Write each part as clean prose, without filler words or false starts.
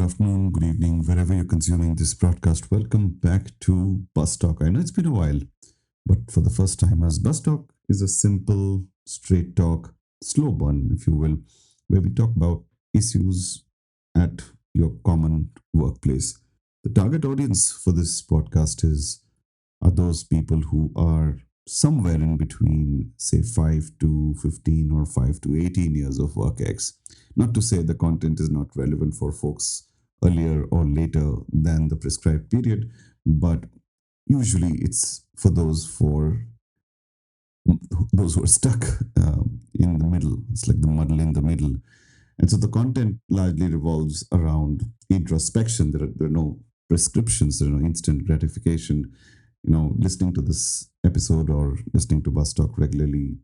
afternoon, good evening, wherever you're consuming this broadcast. Welcome back to Bus Talk. I know it's been a while, but for the first time, as Bus Talk is a simple, straight talk, slow burn, if you will, where we talk about issues at your common workplace. The target audience for this podcast are those people who are somewhere in between, say, 5 to 15 or 5 to 18 years of work X. Not to say the content is not relevant for folks earlier or later than the prescribed period, but usually it's for those who are stuck in the middle. It's like the muddle in the middle. And so the content largely revolves around introspection. There are no prescriptions, there are no instant gratification. Listening to this episode or listening to Bus Talk regularly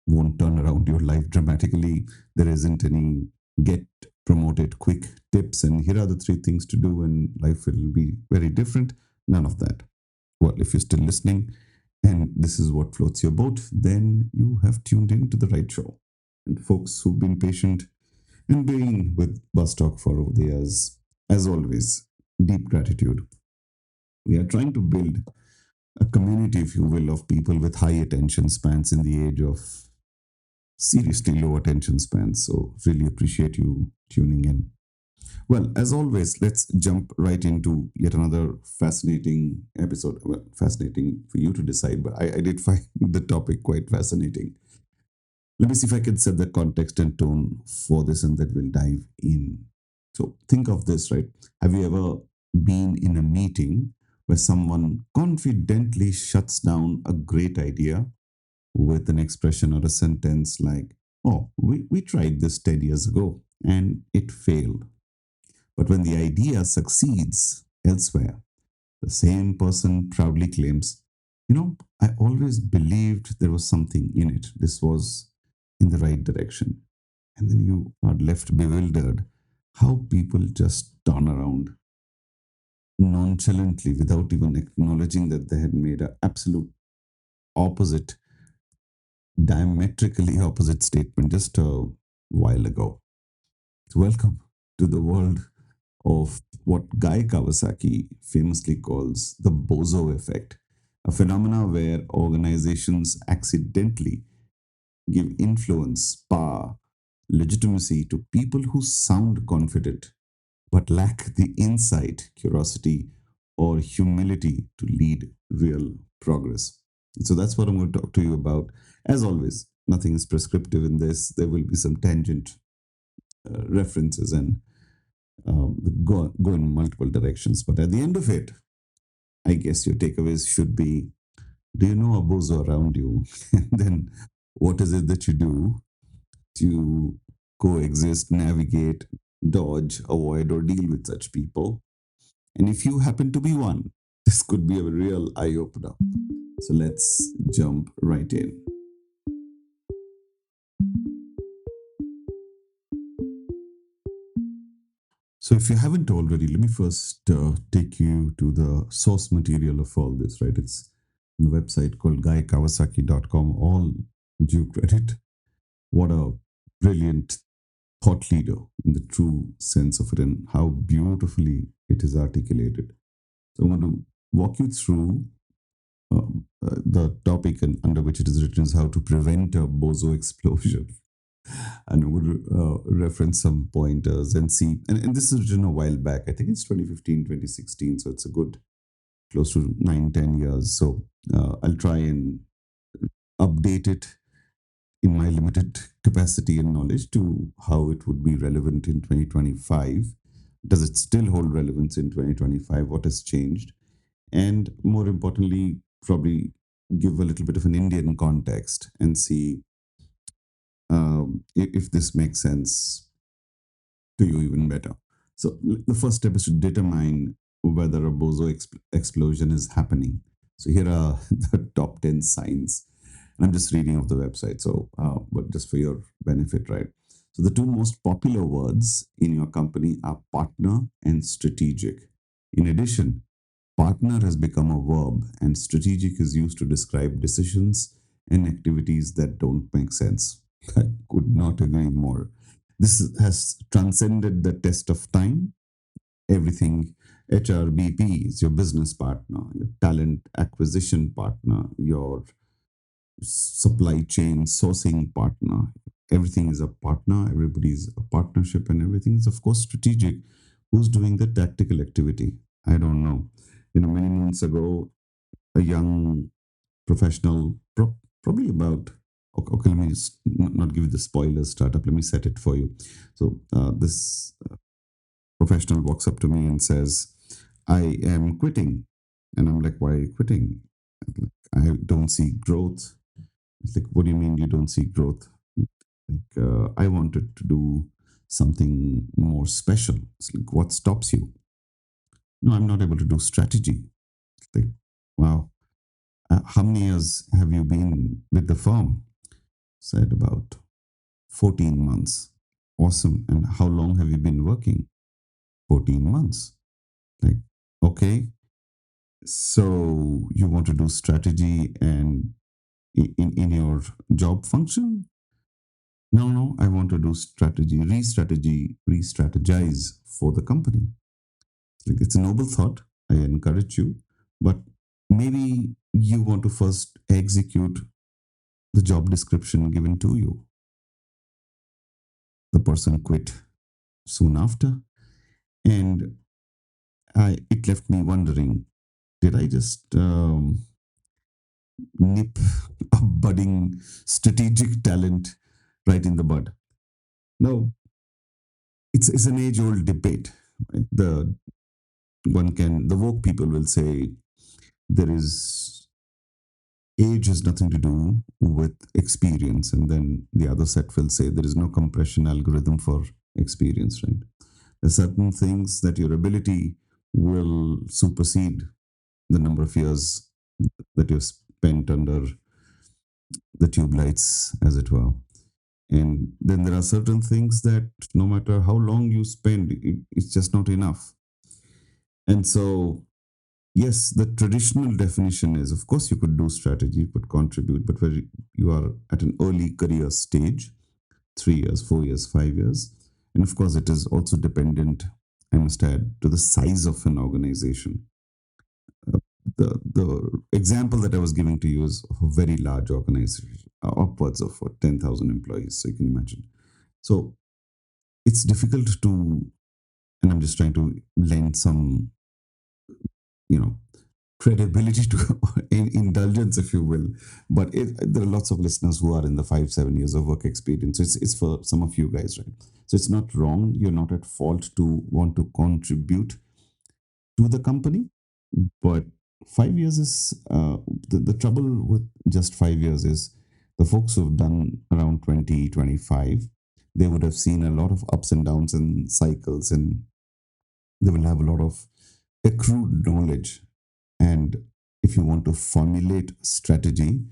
won't turn around your life dramatically. There isn't any get promoted quick tips and here are the three things to do and life will be very different. None of that. Well, if you're still listening and this is what floats your boat, then you have tuned in to the right show. And folks who've been patient and being with Bus Talk for over the years, as always, deep gratitude. We are trying to build a community, if you will, of people with high attention spans in the age of seriously low attention spans. So, really appreciate you tuning in. Well, as always, let's jump right into yet another fascinating episode. Well, fascinating for you to decide, but I did find the topic quite fascinating. Let me see if I can set the context and tone for this and then we'll dive in. So, think of this, right? Have you ever been in a meeting where someone confidently shuts down a great idea with an expression or a sentence like, oh, we tried this 10 years ago and it failed. But when the idea succeeds elsewhere, the same person proudly claims, I always believed there was something in it. This was in the right direction. And then you are left bewildered how people just turn around nonchalantly without even acknowledging that they had made an absolute opposite, diametrically opposite statement just a while ago. So welcome to the world of what Guy Kawasaki famously calls the Bozo effect, a phenomena where organizations accidentally give influence, power, legitimacy to people who sound confident but lack the insight, curiosity, or humility to lead real progress. So that's what I'm going to talk to you about. As always, nothing is prescriptive in this. There will be some tangent references and go in multiple directions. But at the end of it, I guess your takeaways should be: do you know a bozo around you? And then what is it that you do to coexist, navigate, dodge, avoid, or deal with such people? And if you happen to be one, this could be a real eye opener. So let's jump right in. So, if you haven't already, let me first take you to the source material of all this, right? It's on the website called guykawasaki.com. All due credit. What a brilliant thought leader in the true sense of it and how beautifully it is articulated. So, I'm going to walk you through the topic and under which it is written is how to prevent a bozo explosion. And we'll reference some pointers and see. And this is written a while back. I think it's 2015, 2016. So it's a good close to 9, 10 years. So I'll try and update it in my limited capacity and knowledge to how it would be relevant in 2025. Does it still hold relevance in 2025? What has changed? And more importantly, probably give a little bit of an Indian context and see if this makes sense to you even better. So, the first step is to determine whether a bozo explosion is happening. So, here are the top 10 signs. And I'm just reading off the website, so, but just for your benefit, right? So, the two most popular words in your company are partner and strategic. In addition, partner has become a verb, and strategic is used to describe decisions and activities that don't make sense. I could not agree more. This has transcended the test of time everything. HRBP is your business partner, your talent acquisition partner, your supply chain sourcing partner. Everything is a partner, everybody's a partnership, and everything is, of course, strategic. Who's doing the tactical activity? I don't know. Many months ago, a young professional, probably about, okay, okay, let me just not give you the spoilers startup, let me set it for you. So, this professional walks up to me and says, I am quitting. And I'm like, why are you quitting? I'm like, I don't see growth. It's like, what do you mean you don't see growth? Like, I wanted to do something more special. It's like, what stops you? No, I'm not able to do strategy. It's like, wow. How many years have you been with the firm? Said about 14 months. Awesome. And how long have you been working? 14 months. Like, okay. So you want to do strategy and in your job function? No, no, I want to do strategy, re-strategize for the company. Like, it's a noble thought. I encourage you, but maybe you want to first execute the job description given to you. The person quit soon after, and it left me wondering: did I just nip a budding strategic talent right in the bud? No, it's an age old debate. Right? The woke people will say there is age has nothing to do with experience, and then the other set will say there is no compression algorithm for experience. Right? There's certain things that your ability will supersede the number of years that you've spent under the tube lights, as it were. And then there are certain things that no matter how long you spend, it's just not enough. And so, yes, the traditional definition is, of course, you could do strategy, you could contribute, but where you are at an early career stage, 3 years, 4 years, 5 years. And of course, it is also dependent, I must add, to the size of an organization. Uh, the example that I was giving to you is of a very large organization, upwards of 10,000 employees. So you can imagine. So it's difficult to, and I'm just trying to lend some, you know, credibility to indulgence, if you will. But there are lots of listeners who are in the 5, 7 years of work experience. So it's for some of you guys, right? So it's not wrong. You're not at fault to want to contribute to the company. But 5 years is the trouble with just 5 years is the folks who've done around 20, 25, they would have seen a lot of ups and downs and cycles, and they will have a lot of accrued knowledge. And if you want to formulate strategy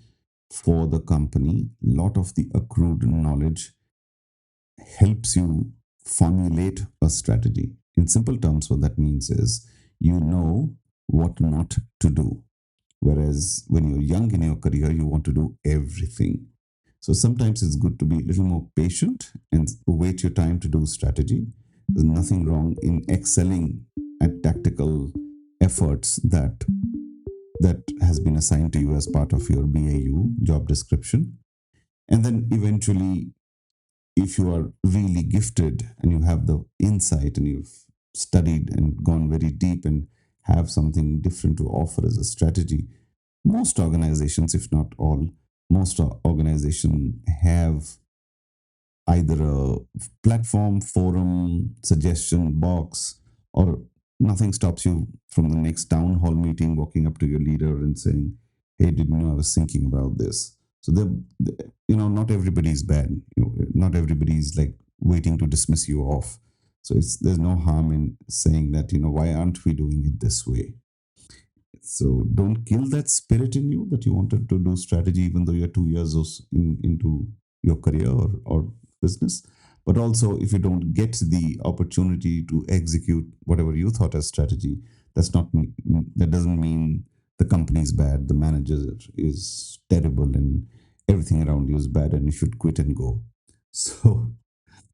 for the company, a lot of the accrued knowledge helps you formulate a strategy. In simple terms, what that means is you know what not to do. Whereas when you're young in your career, you want to do everything. So sometimes it's good to be a little more patient and wait your time to do strategy. There's nothing wrong in excelling at tactical efforts that has been assigned to you as part of your BAU job description. And then eventually, if you are really gifted and you have the insight and you've studied and gone very deep and have something different to offer as a strategy, most organizations, if not all, most organizations have either a platform, forum, suggestion box, or nothing stops you from the next town hall meeting walking up to your leader and saying, "Hey, did you know I was thinking about this?" So not everybody is bad. Not everybody is like waiting to dismiss you off. So there's no harm in saying that, why aren't we doing it this way? So don't kill that spirit in you that you wanted to do strategy, even though you're 2 years into your career or business. But also, if you don't get the opportunity to execute whatever you thought as strategy, that doesn't mean the company is bad, the manager is terrible, and everything around you is bad, and you should quit and go. So,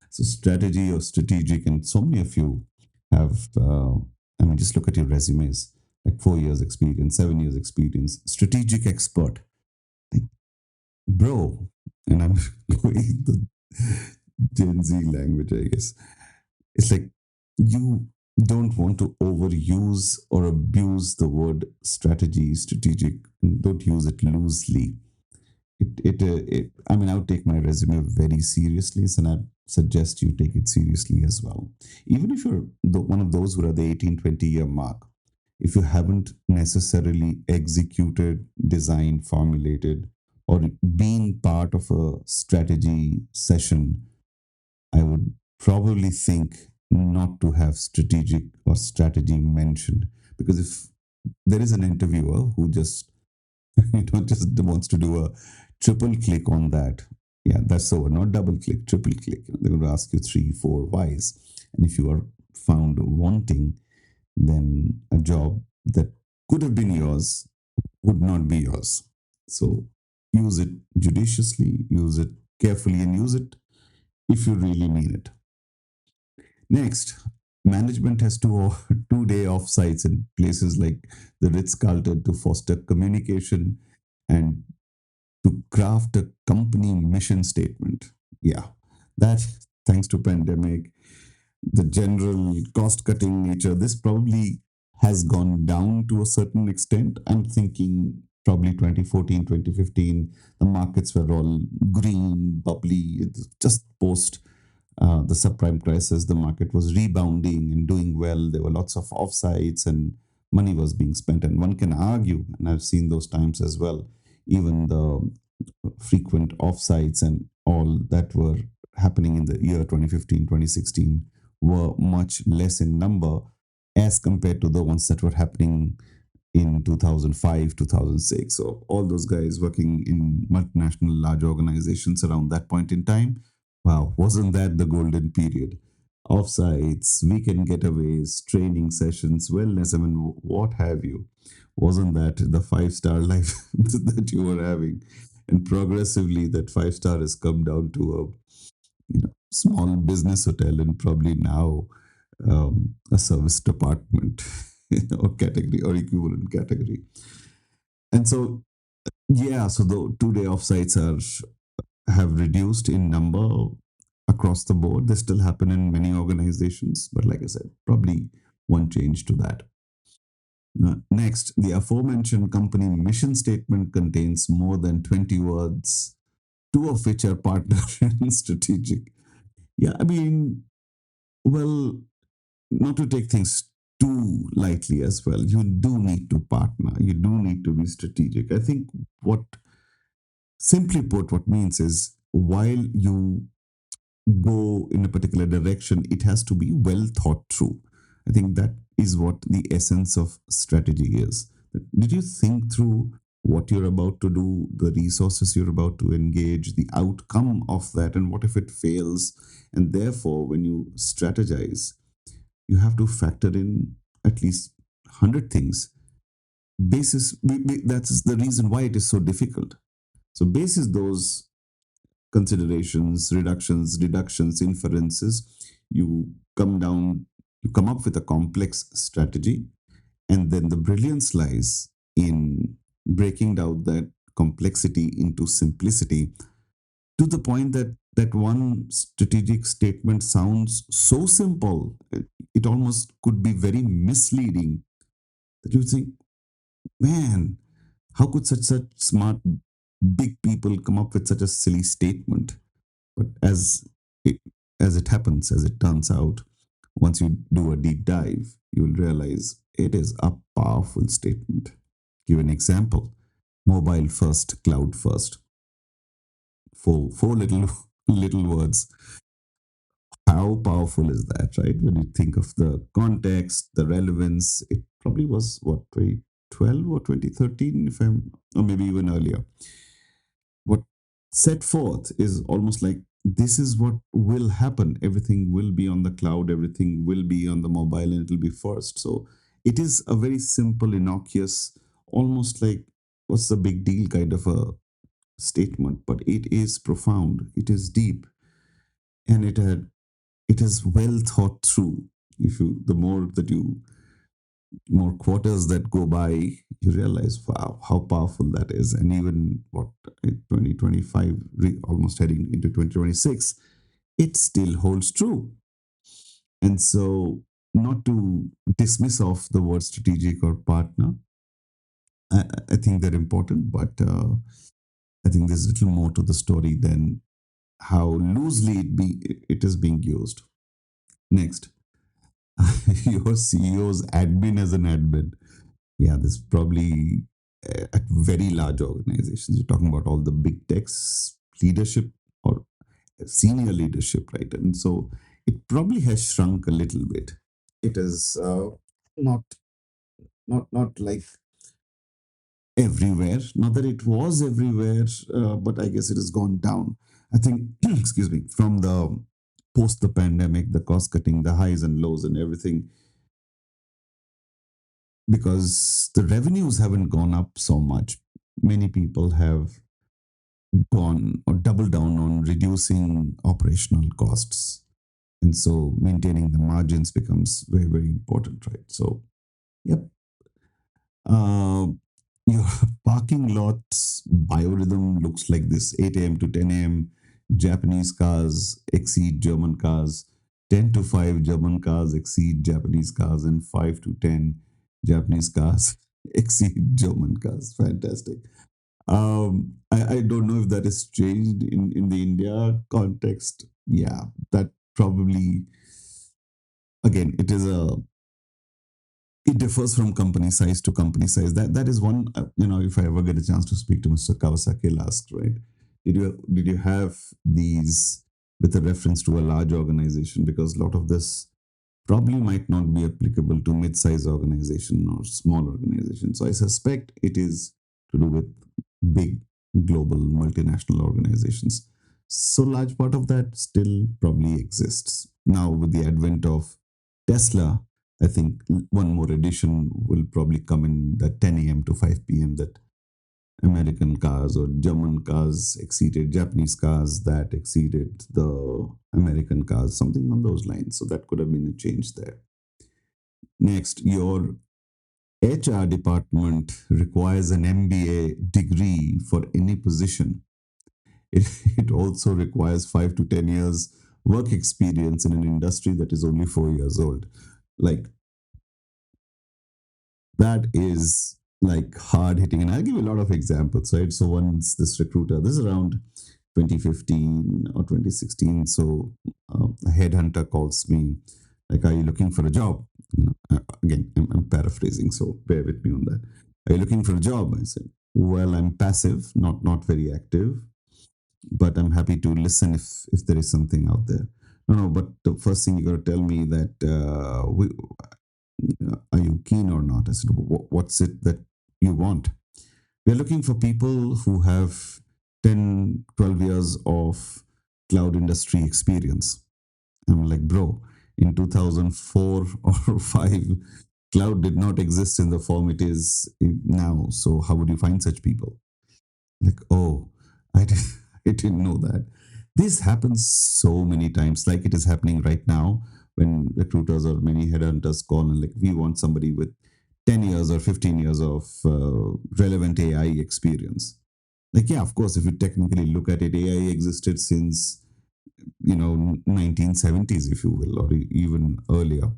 so strategy or strategic, and so many of you. have, I mean, just look at your resumes, like 4 years experience, 7 years experience, strategic expert. Like, bro, and I'm going the Gen Z language, I guess. It's like you don't want to overuse or abuse the word strategy, strategic. Don't use it loosely. I mean, I would take my resume very seriously, and I suggest you take it seriously as well. Even if you're one of those who are the 18, 20 year mark, if you haven't necessarily executed, designed, formulated, or been part of a strategy session, I would probably think not to have strategic or strategy mentioned. Because if there is an interviewer who just just wants to do a triple click on that. Yeah, that's over. Not double click, triple click. They're going to ask you three, four whys. And if you are found wanting, then a job that could have been yours would not be yours. So use it judiciously, use it carefully, and use it if you really mean it. Next, management has two-day offsites in places like the Ritz Carlton to foster communication and to craft a company mission statement. Yeah, that thanks to pandemic, the general cost cutting nature, this probably has gone down to a certain extent. I'm thinking probably 2014, 2015, the markets were all green, bubbly, it's just post the subprime crisis, the market was rebounding and doing well. There were lots of offsites and money was being spent. And one can argue, and I've seen those times as well, even the frequent offsites and all that were happening in the year 2015, 2016 were much less in number as compared to the ones that were happening in 2005, 2006. So all those guys working in multinational large organizations around that point in time, wow, wasn't that the golden period? Offsites, weekend getaways, training sessions, wellness, I mean, what have you? Wasn't that the five-star life that you were having? And progressively, that five-star has come down to a small business hotel and probably now a service department or category or equivalent category. And so, yeah, so the 2 day offsites have reduced in number across the board. They still happen in many organizations, but like I said, probably one change to that. Next, the aforementioned company mission statement contains more than 20 words, two of which are partner and strategic. Yeah, I mean, well, not to take things too lightly as well. You do need to partner. You do need to be strategic. I think what, simply put, what means is while you go in a particular direction, it has to be well thought through. I think that is what the essence of strategy is. Did you think through what you're about to do, the resources you're about to engage, the outcome of that, and what if it fails? And therefore, when you strategize, you have to factor in at least 100 things. That's the reason why it is so difficult. So basis those considerations, reductions, deductions, inferences, you come down, you come up with a complex strategy, and then the brilliance lies in breaking down that complexity into simplicity to the point that that one strategic statement sounds so simple, it almost could be very misleading, that you think, man, how could such smart big people come up with such a silly statement? But it, as it happens, as it turns out, once you do a deep dive, you will realize it is a powerful statement. Give an example: mobile first, cloud first. Four little little words. How powerful is that, right? When you think of the context, the relevance, it probably was what, 2012 or 2013, if I'm, or maybe even earlier. What set forth is almost like this is what will happen. Everything will be on the cloud, everything will be on the mobile, and it'll be first. So it is a very simple, innocuous, almost like what's the big deal kind of a statement, but it is profound, it is deep, and it is well thought through. If you, the more that you, more quarters that go by, you realize, wow, how powerful that is. And even what, 2025, almost heading into 2026, it still holds true. And so, not to dismiss off the word strategic or partner, I think they're important, but I think there's a little more to the story than how loosely it is being used. Next, your CEO's admin as an admin. Yeah, this probably at very large organizations. You're talking about all the big techs leadership or senior leadership, right? And so it probably has shrunk a little bit. It is not not like everywhere. Not that it was everywhere, but I guess it has gone down. I think, excuse me, from the post the pandemic, the cost cutting, the highs and lows, and everything, because the revenues haven't gone up so much. Many people have gone or doubled down on reducing operational costs. And so maintaining the margins becomes very, very important, right? So, yep. Uh, your parking lot's biorhythm looks like this: 8 a.m. to 10 a.m. Japanese cars exceed German cars, 10 to 5 German cars exceed Japanese cars, and 5 to 10 Japanese cars exceed German cars. Fantastic. I don't know if that is changed in the India context. Yeah, that probably, again, it differs from company size to company size. That is one. If I ever get a chance to speak to Mr. Kawasaki, I'll ask. Right? Did you have these with a reference to a large organization? Because a lot of this probably might not be applicable to mid-size organization or small organization. So I suspect it is to do with big global multinational organizations. So large part of that still probably exists. Now with the advent of Tesla, I think one more addition will probably come in the 10 a.m. to 5 p.m. that American cars or German cars exceeded Japanese cars that exceeded the American cars, something on those lines. So that could have been a change there. Next, your HR department requires an MBA degree for any position. It also requires 5 to 10 years work experience in an industry that is only 4 years old. Like, that is like hard hitting. And I'll give you a lot of examples, right? So once this recruiter, this is around 2015 or 2016. So a headhunter calls me, like, are you looking for a job? Again, I'm paraphrasing, so bear with me on that. Are you looking for a job? I said, well, I'm passive, not very active, but I'm happy to listen if there is something out there. No, but the first thing you got to tell me that are you keen or not? I said, what's it that you want? We're looking for people who have 10, 12 years of cloud industry experience. I'm like, bro, in 2004 or 5, cloud did not exist in the form it is now. So how would you find such people? Like, oh, I, did, I didn't know that. This happens so many times, like it is happening right now when recruiters or many headhunters call and like, we want somebody with 10 years or 15 years of relevant AI experience. Like, yeah, of course, if you technically look at it, AI existed since, 1970s, if you will, or even earlier.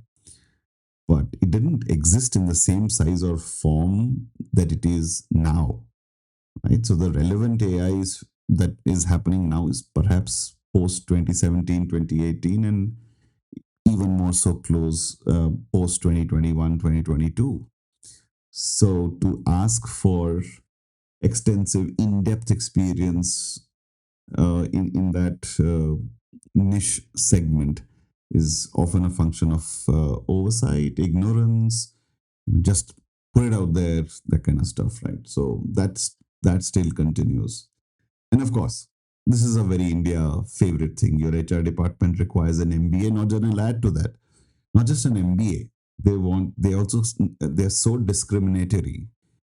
But it didn't exist in the same size or form that it is now, right? So the relevant AI that is happening now is perhaps post 2017, 2018, and even more so close post 2021, 2022. So to ask for extensive, in-depth experience in that niche segment is often a function of oversight, ignorance, just put it out there, that kind of stuff, right? So that still continues. And of course, this is a very India favorite thing. Your HR department requires an MBA, not just, I'll add to that, not just an MBA. They're so discriminatory.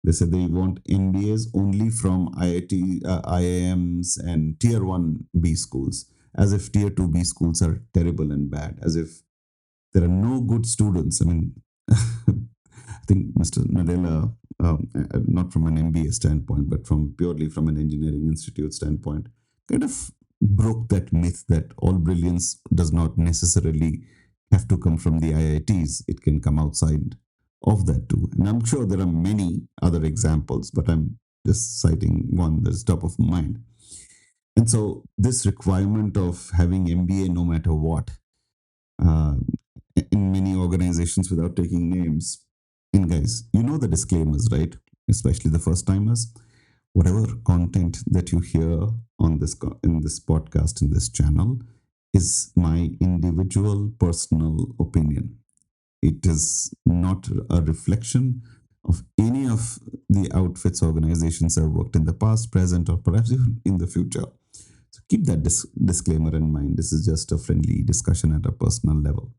They say they want MBAs only from IIT, IIMs, and tier 1 B schools, as if tier 2 B schools are terrible and bad, as if There are no good students. I mean, I think Mr. Nadella, not from an MBA standpoint, but from purely from an engineering institute standpoint, kind of broke that myth that all brilliance does not necessarily have to come from the IITs. It can come outside of that too. And I'm sure there are many other examples, but I'm just citing one that's top of mind. And so this requirement of having MBA no matter what, uh, in many organizations without taking names. And guys, you know the disclaimers, right? Especially the first timers. Whatever content that you hear on in this podcast in this channel is my individual personal opinion. It is not a reflection of any of the outfits organizations I've worked in the past, present, or perhaps even in the future. So keep that disclaimer in mind. This is just a friendly discussion at a personal level.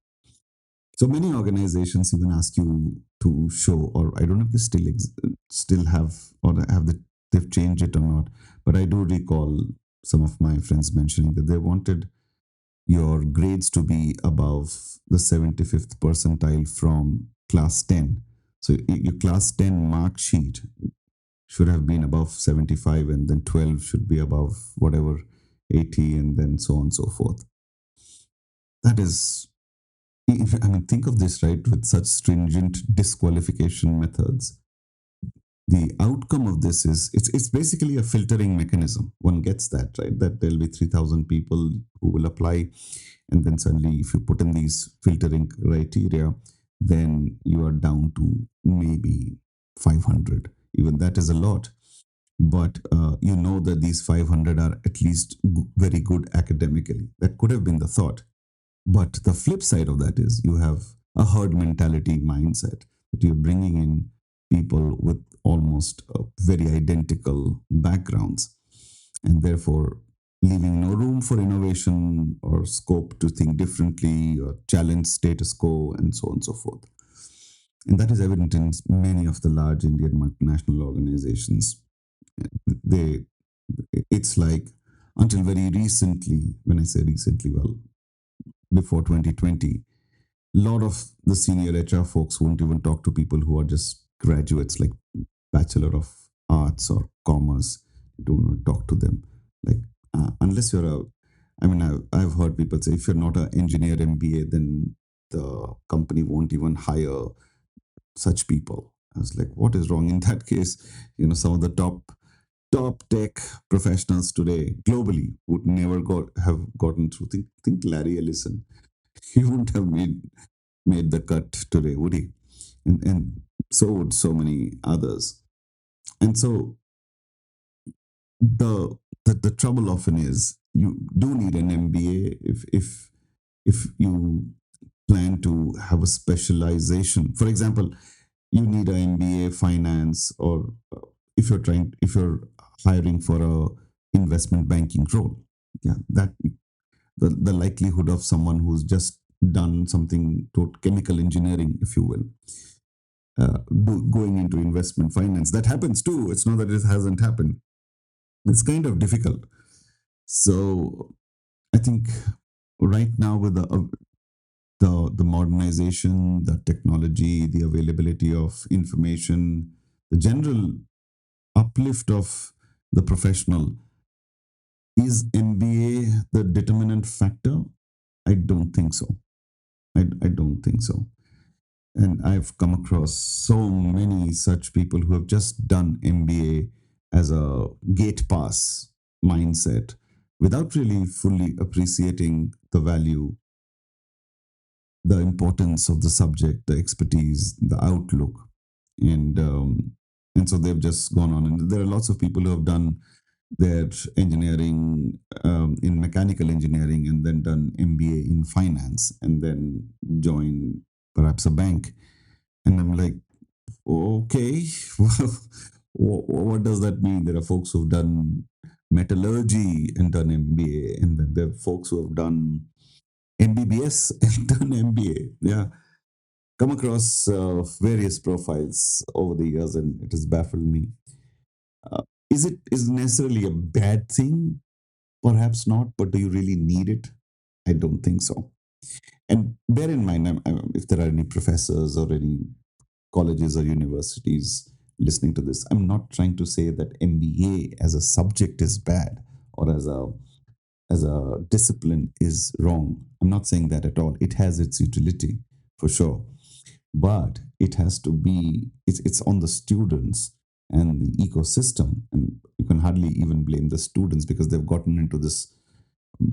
So many organizations even ask you to show, or I don't know if they still have, or they've changed it or not. But I do recall some of my friends mentioning that they wanted your grades to be above the 75th percentile from class 10. So your class 10 mark sheet should have been above 75, and then 12 should be above whatever 80, and then so on and so forth. That is, I mean, think of this, right? With such stringent disqualification methods, the outcome of this is it's basically a filtering mechanism. One gets that, right? That there'll be 3,000 people who will apply, and then suddenly, if you put in these filtering criteria, then you are down to maybe 500. Even that is a lot, but you know that these 500 are at least very good academically. That could have been the thought. But the flip side of that is you have a herd mentality mindset that you're bringing in people with almost very identical backgrounds, and therefore leaving no room for innovation or scope to think differently or challenge status quo and so on and so forth. And that is evident in many of the large Indian multinational organizations. They, it's like until very recently, when I say recently, well, before 2020, a lot of the senior HR folks won't even talk to people who are just graduates, like Bachelor of Arts or Commerce. Do not talk to them. Like, unless you're a, I mean, I've heard people say if you're not an engineer MBA, then the company won't even hire such people. I was like, what is wrong in that case? You know, some of the top tech professionals today globally would never have gotten through. Think Larry Ellison. He wouldn't have made the cut today, would he? And so would so many others. And so the trouble often is you do need an MBA if you plan to have a specialization. For example, you need an MBA finance, or if you're hiring for a investment banking role. Yeah, that the likelihood of someone who's just done something to chemical engineering, if you will, going into investment finance, that happens too. It's not that it hasn't happened. It's kind of difficult. So I think right now with the modernization, the technology, the availability of information, the general uplift of the professional, is MBA the determinant factor? I don't think so. I don't think so. And I've come across so many such people who have just done MBA as a gate pass mindset without really fully appreciating the value, the importance of the subject, the expertise, the outlook, and so they've just gone on. And there are lots of people who have done their engineering in mechanical engineering and then done MBA in finance and then joined perhaps a bank. And I'm like, okay, well, what does that mean? There are folks who've done metallurgy and done MBA, and then there are folks who have done MBBS and done MBA. Yeah, come across various profiles over the years, and it has baffled me. Is it is necessarily a bad thing? Perhaps not, but do you really need it? I don't think so. And bear in mind, if there are any professors or any colleges or universities listening to this, I'm not trying to say that MBA as a subject is bad or as a discipline is wrong. I'm not saying that at all. It has its utility for sure, but it has to be. It's on the students and the ecosystem, and you can hardly even blame the students because they've gotten into this.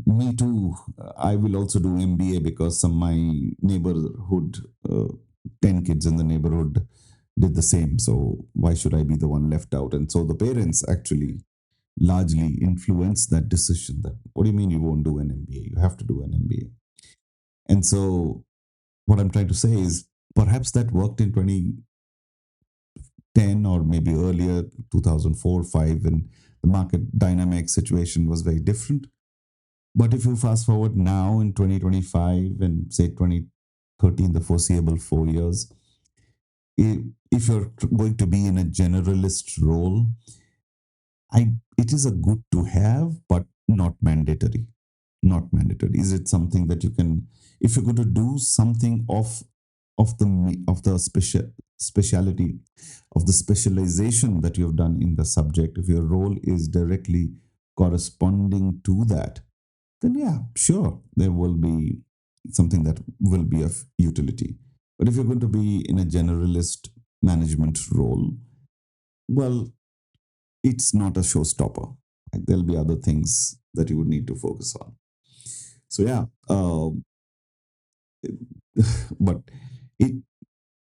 Me too. I will also do MBA because some my neighborhood, 10 kids in the neighborhood did the same. So why should I be the one left out? And so the parents actually largely influence that decision. That what do you mean you won't do an MBA? You have to do an MBA. And so what I'm trying to say is perhaps that worked in 2010 or maybe earlier, 2004, 5, when the market dynamic situation was very different. But if you fast forward now in 2025 and say 2030, in the foreseeable 4 years, if you're going to be in a generalist role, it is a good to have, but not mandatory. Not mandatory. Is it something that you can, if you're going to do something of the speciality of the specialization that you have done in the subject, if your role is directly corresponding to that, then yeah, sure, there will be something that will be of utility. But if you're going to be in a generalist management role, well, it's not a showstopper. Right? There'll be other things that you would need to focus on. So yeah, but it.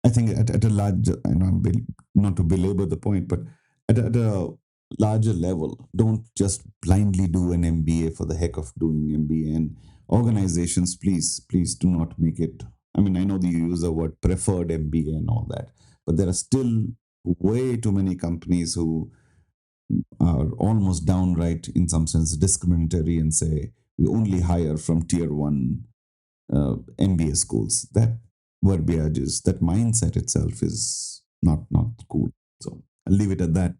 I think at a large, and not to belabor the point, but at a larger level, don't just blindly do an MBA for the heck of doing MBA. And organizations, please do not make it. I mean, I know that you use the word preferred MBA and all that, but there are still way too many companies who are almost downright, in some sense, discriminatory and say we only hire from tier one MBA schools. That verbiage is that mindset itself is not cool. So I'll leave it at that.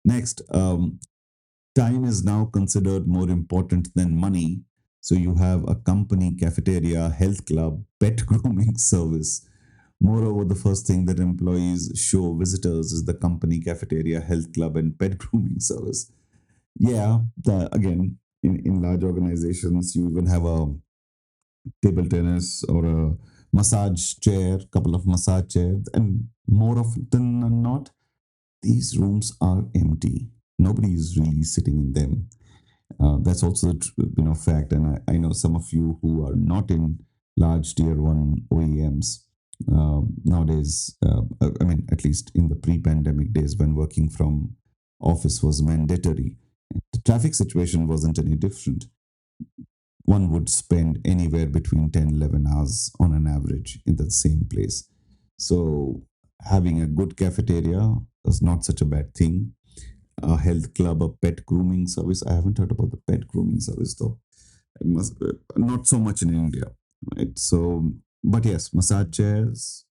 Next, time is now considered more important than money. So you have a company cafeteria, health club, pet grooming service. Moreover, the first thing that employees show visitors is the company cafeteria, health club, and pet grooming service. Yeah, again, in large organizations, you even have a table tennis or a massage chair, couple of massage chairs, and more often than not, these rooms are empty. Nobody is really sitting in them. That's also the fact, and I know some of you who are not in large tier one OEMs nowadays. I mean, at least in the pre-pandemic days when working from office was mandatory, the traffic situation wasn't any different. One would spend anywhere between 10, 11 hours on an average in the same place. So having a good cafeteria is not such a bad thing. A health club, a pet grooming service. I haven't heard about the pet grooming service though. It must not so much in India, right? So, but yes, massage chairs,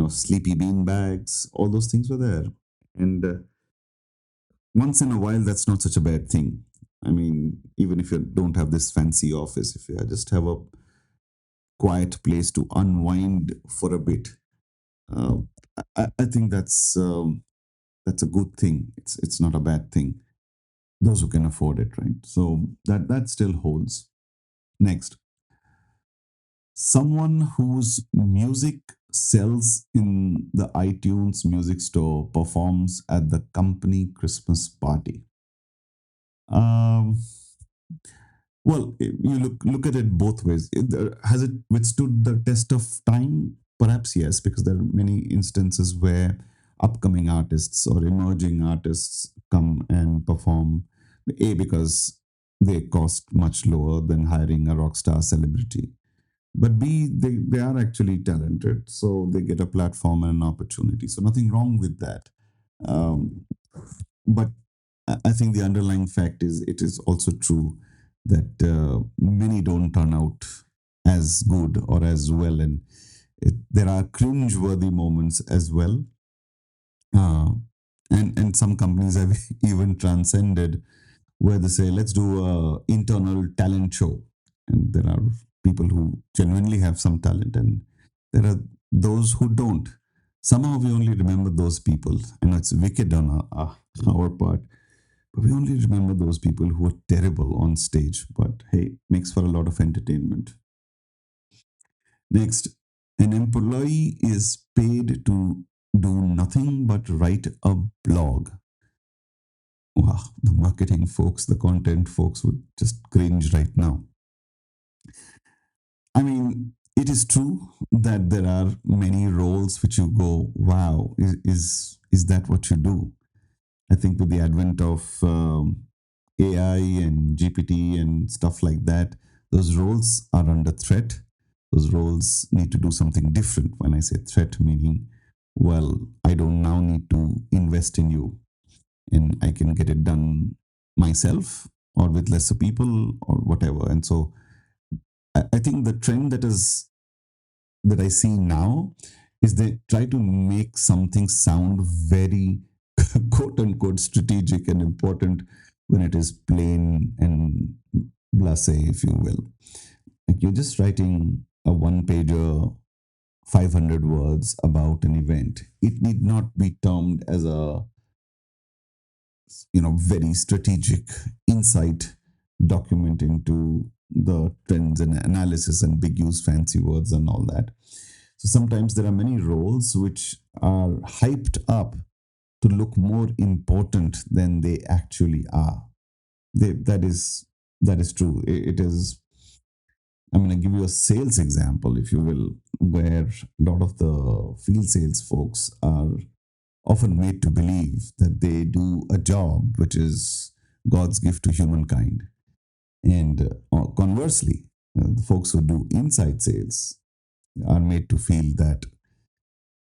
sleepy bean bags, all those things were there. And once in a while, that's not such a bad thing. I mean, even if you don't have this fancy office, if you just have a quiet place to unwind for a bit, uh, I think that's a good thing. It's not a bad thing. Those who can afford it, right? So that still holds. Next, someone whose music sells in the iTunes music store performs at the company Christmas party. Um, Well, you look at it both ways. Has it withstood the test of time? Perhaps yes, because there are many instances where upcoming artists or emerging artists come and perform. A, because they cost much lower than hiring a rock star celebrity. But B, they are actually talented, so they get a platform and an opportunity. So nothing wrong with that. Um, but I think the underlying fact is it is also true that many don't turn out as good or as well, and there are cringe-worthy moments as well. Uh, and some companies have even transcended where they say, let's do a internal talent show, and there are people who genuinely have some talent, and there are those who don't. Somehow we only remember those people. I know it's wicked on our part, but we only remember those people who are terrible on stage. But hey, makes for a lot of entertainment. Next, an employee is paid to do nothing but write a blog. Wow, the marketing folks, the content folks would just cringe right now. I mean, it is true that there are many roles which you go, wow, is that what you do? I think with the advent of AI and GPT and stuff like that, those roles are under threat. Those roles need to do something different. When I say threat, meaning, well, I don't now need to invest in you, and I can get it done myself or with lesser people or whatever. And so I think the trend that I see now is they try to make something sound very quote unquote strategic and important when it is plain and blasé, if you will. Like you're just writing a one pager, 500 words about an event. It need not be termed as a very strategic insight document into the trends and analysis and big use fancy words and all that. So sometimes there are many roles which are hyped up to look more important than they actually are. That is true. It is. I'm going to give you a sales example, if you will, where a lot of the field sales folks are often made to believe that they do a job which is God's gift to humankind. And conversely, the folks who do inside sales are made to feel that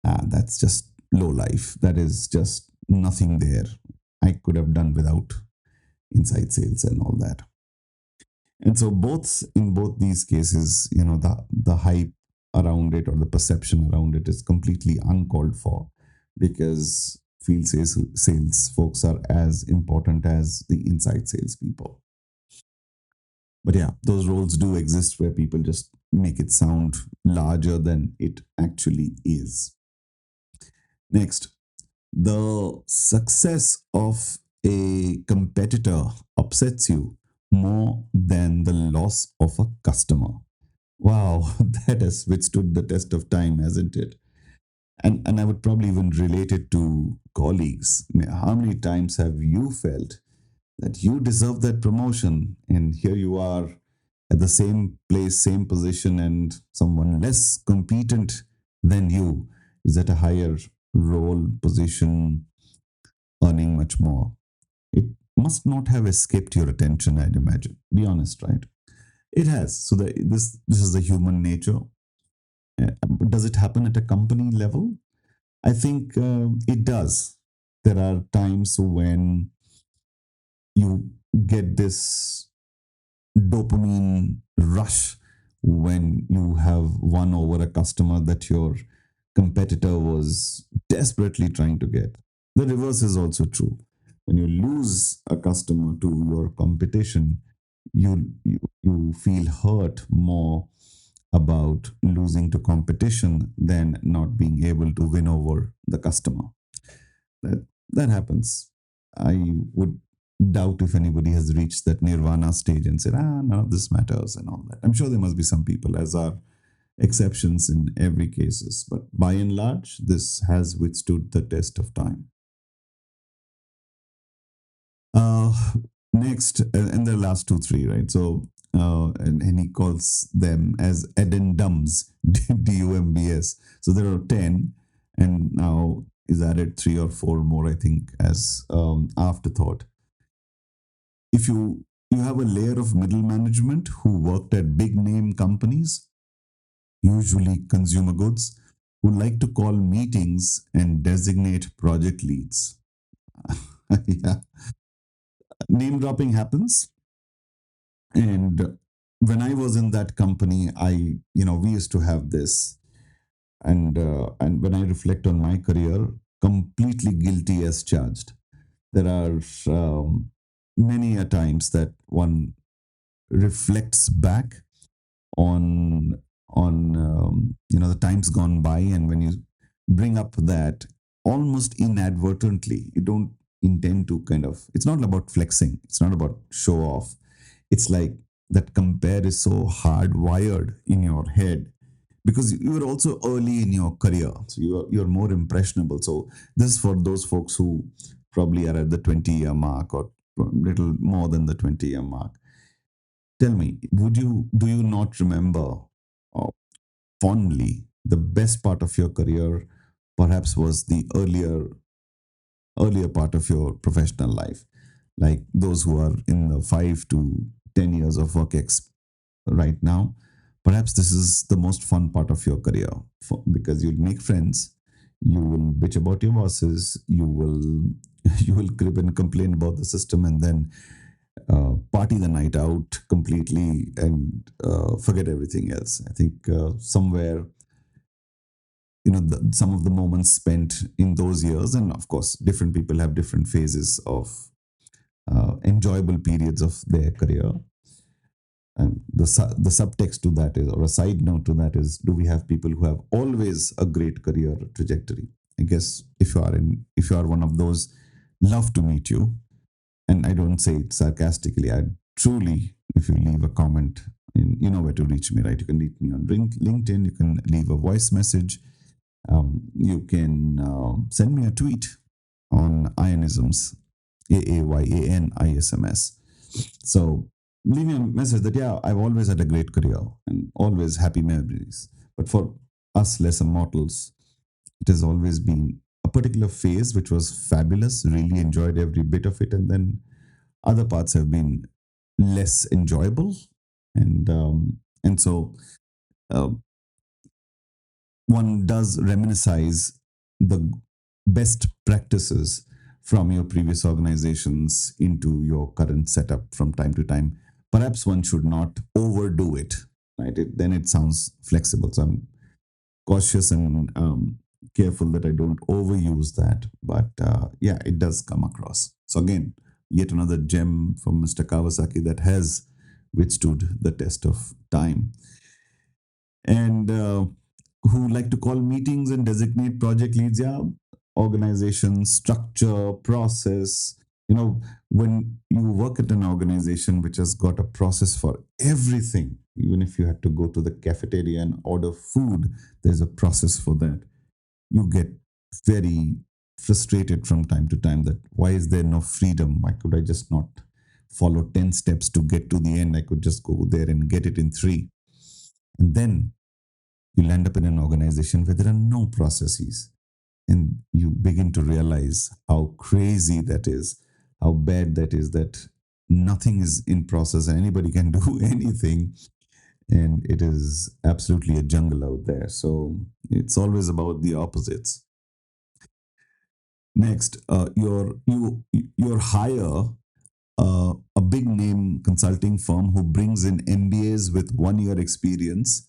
that's just low life. That is just nothing there. I could have done without inside sales and all that. And so both in both these cases, the hype around it or the perception around it is completely uncalled for because field sales folks are as important as the inside sales people. But yeah, those roles do exist where people just make it sound larger than it actually is. Next, the success of a competitor upsets you more than the loss of a customer. Wow, that has withstood the test of time, hasn't it? And I would probably even relate it to colleagues. I mean, how many times have you felt that you deserve that promotion, and here you are at the same place, same position, and someone less competent than you is at a higher role, position, earning much more? It must not have escaped your attention, I'd imagine. Be honest, right? It has. So this is the human nature. Does it happen at a company level? I think it does. There are times when you get this dopamine rush when you have won over a customer that your competitor was desperately trying to get. The reverse is also true. When you lose a customer to your competition, you feel hurt more about losing to competition than not being able to win over the customer. That happens. I would doubt if anybody has reached that nirvana stage and said, none of this matters and all that. I'm sure there must be some people, as are exceptions in every cases, but by and large, this has withstood the test of time. Uh, Next, and the last two, three, right? So, and he calls them as addendums, DUMBS. So there are 10, and now is added three or four more, I think, as afterthought. If you have a layer of middle management who worked at big name companies, usually consumer goods, who like to call meetings and designate project leads. Yeah, name dropping happens. And when I was in that company, we used to have this. And when I reflect on my career, completely guilty as charged. There are many a times that one reflects back on the times gone by, and when you bring up that almost inadvertently, you don't intend to kind of. It's not about flexing. It's not about show off. It's like that compare is so hardwired in your head because you were also early in your career, so you're more impressionable. So this is for those folks who probably are at the 20-year mark or little more than the 20-year mark. Tell me, do you not remember uh, fondly the best part of your career perhaps was the earlier part of your professional life, like those who are in the 5 to 10 years of right now. Perhaps this is the most fun part of your career because you'll make friends, you will bitch about your bosses, you will you will crib and complain about the system, and then party the night out completely and forget everything else. I think somewhere, some of the moments spent in those years, and of course, different people have different phases of enjoyable periods of their career. And the subtext to that is, or a side note to that is, do we have people who have always a great career trajectory? I guess if you are one of those, love to meet you. And I don't say it sarcastically. I truly, if you leave a comment, you know where to reach me, right? You can reach me on LinkedIn. You can leave a voice message. You can send me a tweet on Ionisms, AAYANISMS. So leave me a message that, yeah, I've always had a great career and always happy memories. But for us lesser mortals, it has always been a particular phase which was fabulous, really enjoyed every bit of it. And then other parts have been less enjoyable. And so uh, one does reminisce the best practices from your previous organizations into your current setup from time to time. Perhaps one should not overdo it, right? Then it sounds flexible. So I'm cautious and careful that I don't overuse that. But yeah, it does come across. So again, yet another gem from Mr. Kawasaki that has withstood the test of time. And who like to call meetings and designate project leads. Yeah, organization, structure, process. When you work at an organization which has got a process for everything, even if you had to go to the cafeteria and order food, there's a process for that. You get very frustrated from time to time that why is there no freedom? Why could I just not follow 10 steps to get to the end? I could just go there and get it in three. And then you'll end up in an organization where there are no processes. And you begin to realize how crazy that is, how bad that is, that nothing is in process and anybody can do anything. And it is absolutely a jungle out there. So it's always about the opposites. Next, your hire a big name consulting firm who brings in MBAs with 1 year experience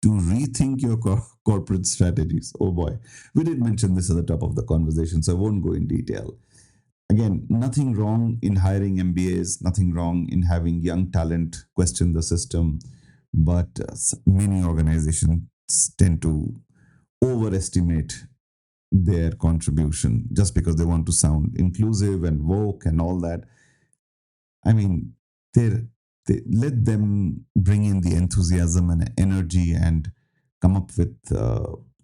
to rethink your corporate strategies. Oh boy, we did mention this at the top of the conversation, so I won't go in detail. Again, nothing wrong in hiring MBAs, nothing wrong in having young talent question the system, but many organizations tend to overestimate their contribution just because they want to sound inclusive and woke and all that. I mean, they they let them bring in the enthusiasm and energy and come up with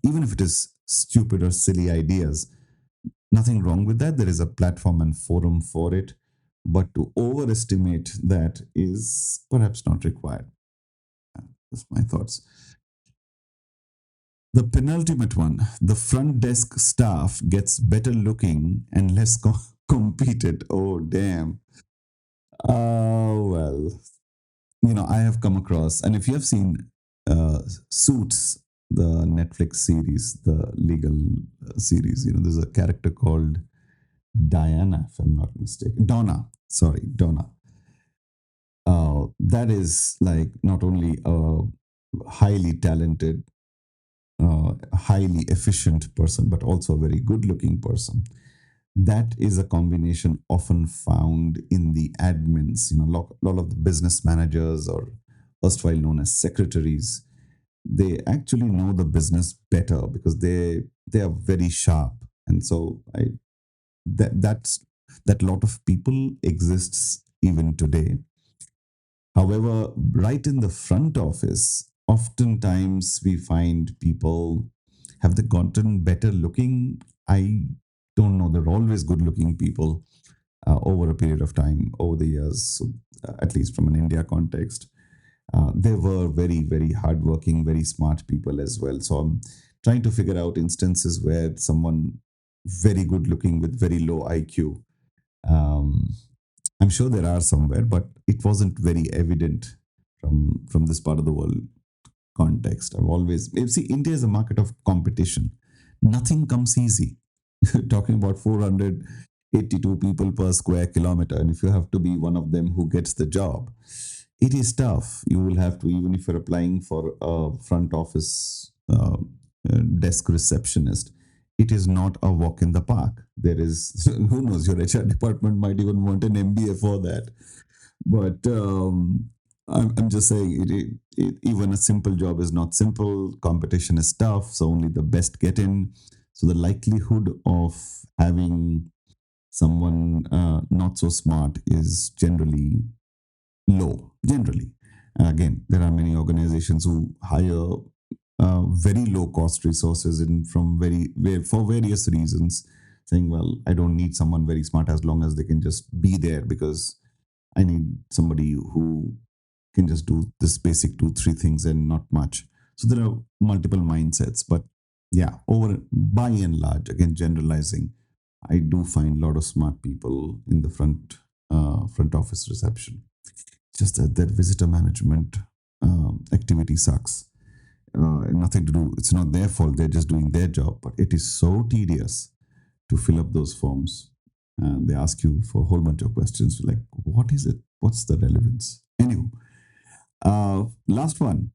even if it is stupid or silly ideas. Nothing wrong with that. There is a platform and forum for it, but to overestimate that is perhaps not required. That's my thoughts. The penultimate one: the front desk staff gets better looking and less competed. Oh damn. Oh well, I have come across, and if you have seen Suits, the Netflix series, the legal series, there's a character called Diana, if I'm not mistaken. Donna, sorry, Donna. That is like not only a highly talented, highly efficient person, but also a very good looking person. That is a combination often found in the admins, lot of the business managers or erstwhile known as secretaries, they actually know the business better because they are very sharp. And so that's that lot of people exists even today. However, right in the front office, oftentimes we find people have they gotten better looking. I don't know. They're always good looking people over a period of time, over the years, so, at least from an India context. They were very, very hardworking, very smart people as well. So I'm trying to figure out instances where someone very good looking with very low IQ. Um, I'm sure there are somewhere, but it wasn't very evident from this part of the world context. I've always see India is a market of competition. Nothing comes easy. You're talking about 482 people per square kilometer, and if you have to be one of them who gets the job, it is tough. You will have to, even if you're applying for a front office desk receptionist, it is not a walk in the park. There is who knows, your HR department might even want an MBA for that. But I'm just saying, even a simple job is not simple. Competition is tough, so only the best get in. So the likelihood of having someone not so smart is generally low. Generally, again, there are many organizations who hire very low cost resources in from for various reasons, saying, "Well, I don't need someone very smart as long as they can just be there because I need somebody who can just do this basic two, three things and not much." So there are multiple mindsets, but yeah, over by and large, again generalizing, I do find a lot of smart people in the front office reception. Just that visitor management activity sucks. Nothing to do. It's not their fault. They're just doing their job, but it is so tedious to fill up those forms. And they ask you for a whole bunch of questions like, what is it? What's the relevance? Anyway, last one.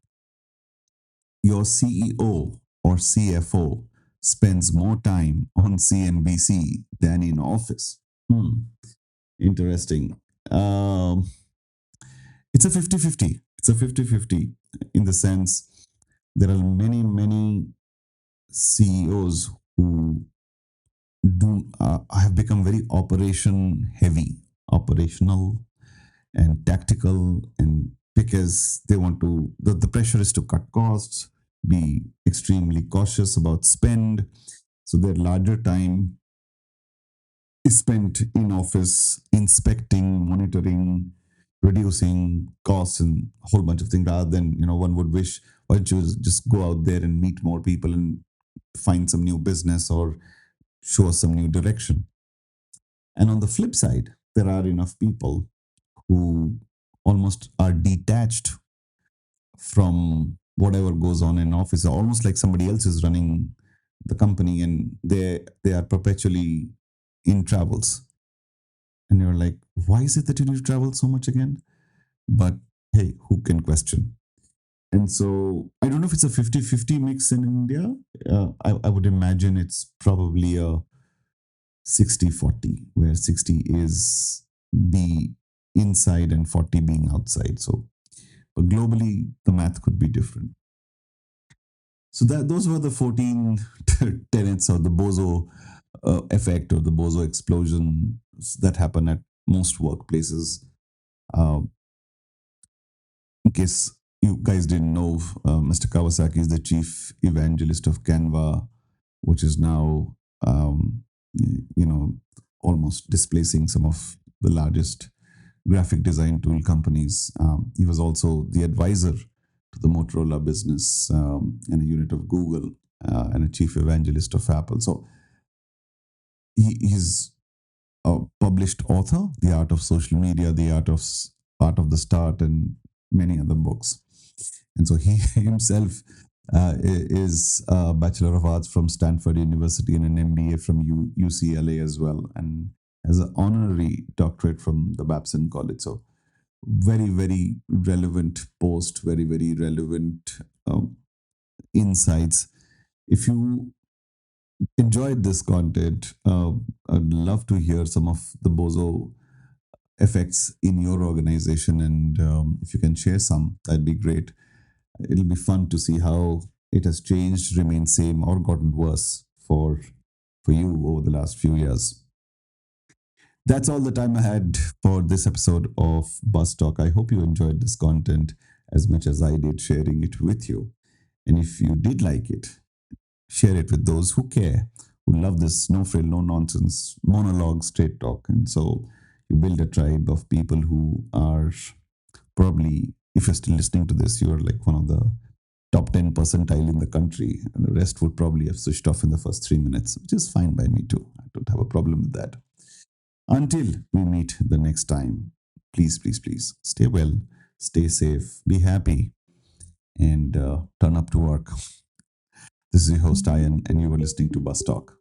Your CEO or CFO spends more time on CNBC than in office. Hmm. Interesting. Um, it's a 50-50. It's a 50-50 in the sense there are many, many CEOs who do have become very operation heavy, operational and tactical, and because they want to the pressure is to cut costs, be extremely cautious about spend, so their larger time is spent in office inspecting, monitoring, reducing costs and a whole bunch of things, rather than, one would wish, why don't you just go out there and meet more people and find some new business or show us some new direction. And on the flip side, there are enough people who almost are detached from whatever goes on in office, almost like somebody else is running the company and they are perpetually in travels. And you're like, why is it that you need to travel so much again? But hey, who can question? And so I don't know if it's a 50-50 mix in India. I would imagine it's probably a 60-40, where 60 is be inside and 40 being outside. So, but globally, the math could be different. So that those were the 14 tenets or the Bozo effect or the Bozo explosion that happen at most workplaces. Uh, in case you guys didn't know, Mr. Kawasaki is the chief evangelist of Canva, which is now, you know, almost displacing some of the largest graphic design tool companies. He was also the advisor to the Motorola business and a unit of Google and a chief evangelist of Apple. So he's a published author, The Art of Social Media, Art of the Start, and many other books. And so he himself is a Bachelor of Arts from Stanford University and an MBA from UCLA as well, and has an honorary doctorate from the Babson College. So very, very relevant post, very, very relevant insights. If you enjoyed this content, I'd love to hear some of the Bozo effects in your organization. And if you can share some, that'd be great. It'll be fun to see how it has changed, remained same, or gotten worse for you over the last few years. That's all the time I had for this episode of Bus Talk. I hope you enjoyed this content as much as I did sharing it with you. And if you did like it, share it with those who care, who love this no frill, no nonsense, monologue, straight talk. And so you build a tribe of people who are probably, if you're still listening to this, you're like one of the top 10 percentile in the country. And the rest would probably have switched off in the first 3 minutes, which is fine by me too. I don't have a problem with that. Until we meet the next time, please, please, please stay well, stay safe, be happy, and turn up to work. This is your host, Ian, and you were listening to Bus Talk.